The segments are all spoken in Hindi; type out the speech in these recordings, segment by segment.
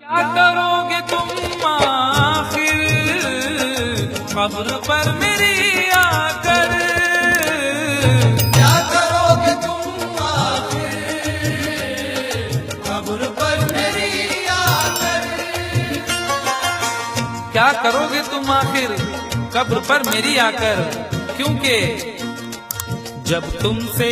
क्या करोगे तुम आखिर कब्र पर मेरी आकर, क्या करोगे तुम आखिर कब्र पर मेरी आकर, क्या करोगे तुम आखिर कब्र पर मेरी आकर। क्योंकि जब तुमसे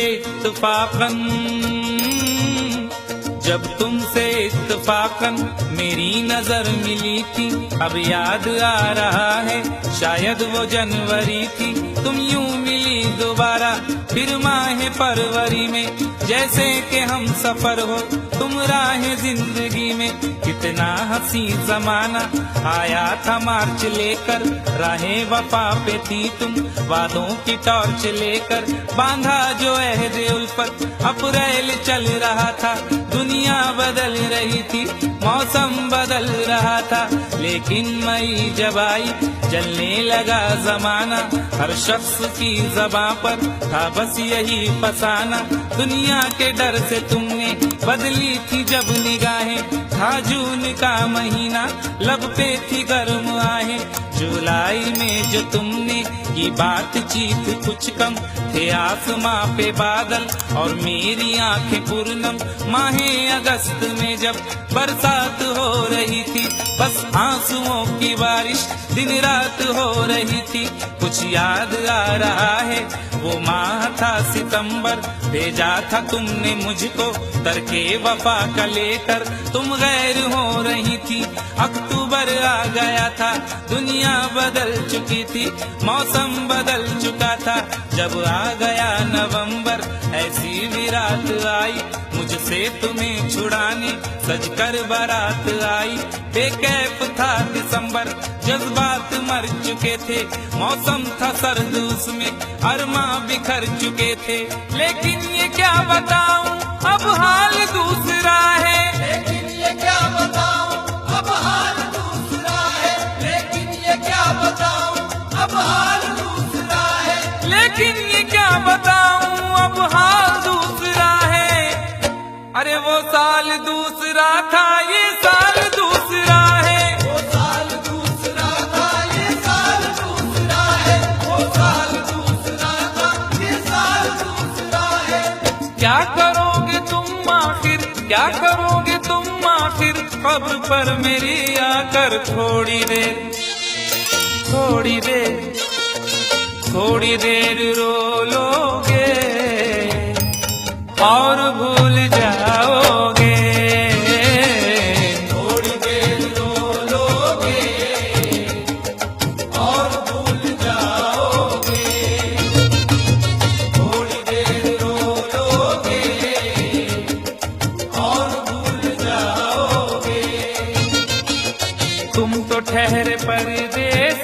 इत्तफाकन मेरी नजर मिली थी, अब याद आ रहा है शायद वो जनवरी थी। तुम यूं मिली दोबारा फिर माह फरवरी में, जैसे कि हम सफर हो तुम राह जिंदगी में। कितना हंसी जमाना आया था मार्च लेकर, राहे वफा पे थी तुम वादों की टॉर्च लेकर। बांधा जो अहद उल्फत अप्रैल चल रहा था, दुनिया बदल रही थी मौसम बदल रहा था। लेकिन मई जब आई जलने लगा जमाना, हर शख्स की ज़बां पर था बस यही फसाना। दुनिया के डर से तुमने बदली थी जब निगाहें, था जून का महीना लब पे थी गर्म आहें। जुलाई में जो तुमने की बातचीत कुछ कम थे आसमां पे बादल और मेरी आंखें पूर्णम। माहे अगस्त में जब बरसात हो रही थी, बस आंसुओं की बारिश दिन रात हो रही थी। कुछ याद आ रहा है वो माह था सितंबर, भेजा था तुमने मुझको तरके वफा का लेकर। तुम गैर हो रही थी अक्टूबर आ गया था, दुनिया बदल चुकी थी मौसम बदल चुका था। जब आ गया नवंबर ऐसी भी रात आई, मुझसे तुम्हें छुड़ाने सजकर बारात आई। बेकैफ था दिसंबर जज्बात मर चुके थे, मौसम था सर्द उसमें अरमा बिखर चुके थे। लेकिन ये क्या बताऊं अब हाल दूसरा है, लेकिन ये क्या बताऊं अब हाल दूसरा है, लेकिन ये क्या बताऊं अब हाल दूसरा है, लेकिन ये क्या बताऊं अब हाल दूसरा है। अरे वो साल दूसरा था ये साल दूसरा है, वो साल दूसरा था ये साल दूसरा है, वो साल दूसरा था ये साल दूसरा है। क्या करोगे तुम आखिर, क्या करोगे तुम आखिर कब्र पर मेरी आकर। थोड़ी देर थोड़ी देर थोड़ी देर रो लोगे और भूल जाओगे, थोड़ी देर रो लोगे और भूल जाओगे, थोड़ी देर रो लोगे और भूल जाओगे। तुम तो ठहरे परदेसी